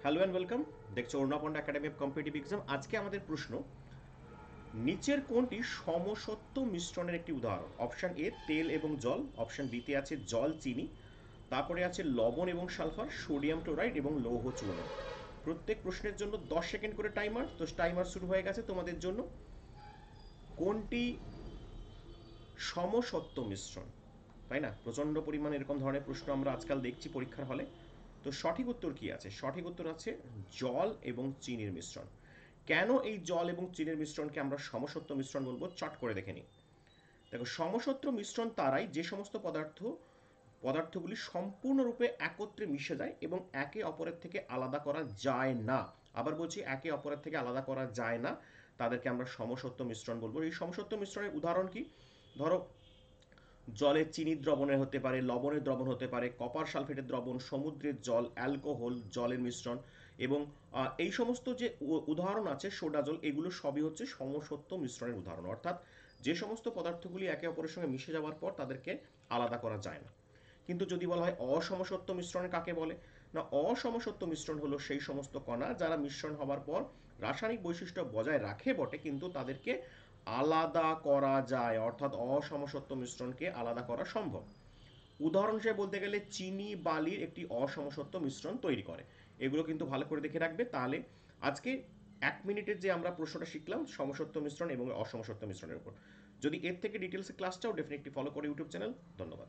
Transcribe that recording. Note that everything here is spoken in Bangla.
Hello and welcome. দেখছো অরুণাপন্ড একাডেমি অফ কম্পিটিটিভ এক্সাম। আজকে আমাদের প্রশ্ন, নিচের কোনটি সমসত্ব মিশ্রণের একটি উদাহরণ? অপশান এ তেল এবং জল, অপশান বিতে আছে জল চিনি, তারপরে আছে লবণ এবং সালফার, সোডিয়াম ক্লোরাইড এবং লৌহ চূর্ণ। প্রত্যেক প্রশ্নের জন্য 10 সেকেন্ড করে টাইমার। তো টাইমার শুরু হয়ে গেছে তোমাদের জন্য। কোনটি সমসত্ব মিশ্রণ? তাই না, প্রচণ্ড পরিমাণ এরকম ধরনের প্রশ্ন আমরা আজকাল দেখছি পরীক্ষার হলে। তো সঠিক উত্তর কি আছে? সঠিক উত্তর আছে জল এবং চিনির মিশ্রণ। কেন এই জল এবং চিনির মিশ্রণকে আমরা সমসত্ব মিশ্রণ বলবো, চট করে দেখে নিই। দেখো, সমসত্ব মিশ্রণ তারাই যে সমস্ত পদার্থগুলি সম্পূর্ণরূপে একত্রে মিশে যায় এবং একে অপরের থেকে আলাদা করা যায় না। আবার বলছি, একে অপরের থেকে আলাদা করা যায় না, তাদেরকে আমরা সমসত্ব মিশ্রণ বলবো। এই সমসত্ব মিশ্রণের উদাহরণ কি? ধরো, জলের চিনির দ্রবণের হতে পারে, লবণের দ্রবণ হতে পারে, কপার সালফেটের দ্রবণ, সমুদ্রের জল, অ্যালকোহল, জলের মিশ্রণ। এবং এই সমস্ত যে উদাহরণ আছে, সোডা জল, এগুলো সবই হচ্ছে সমসত্ব মিশ্রণের উদাহরণ। অর্থাৎ যে সমস্ত পদার্থগুলি একে অপরের সঙ্গে মিশে যাওয়ার পর তাদেরকে আলাদা করা যায় না। কিন্তু যদি বলা হয় অসমসত্ব মিশ্রণ কাকে বলে, না, অসমসত্ব মিশ্রণ হলো সেই সমস্ত কণা যারা মিশ্রণ হওয়ার পর রাসায়নিক বৈশিষ্ট্য বজায় রাখে বটে, কিন্তু তাদেরকে আলাদা করা যায়, অর্থাৎ অসমসত্ব মিশ্রণকে আলাদা করা সম্ভব। উদাহরণ হিসেবে বলতে গেলে চিনি বালির একটি অসমসত্ব মিশ্রণ তৈরি করে। এগুলো কিন্তু ভালো করে দেখে রাখবে, তাহলে আজকে 1 মিনিটের যে আমরা প্রশ্নটা শিখলাম সমসত্ব মিশ্রণ এবং অসমসত্ব মিশ্রণের উপর, যদি এর থেকে ডিটেলসে ক্লাস চাও ডেফিনেটলি ফলো করে ইউটিউব চ্যানেল। ধন্যবাদ।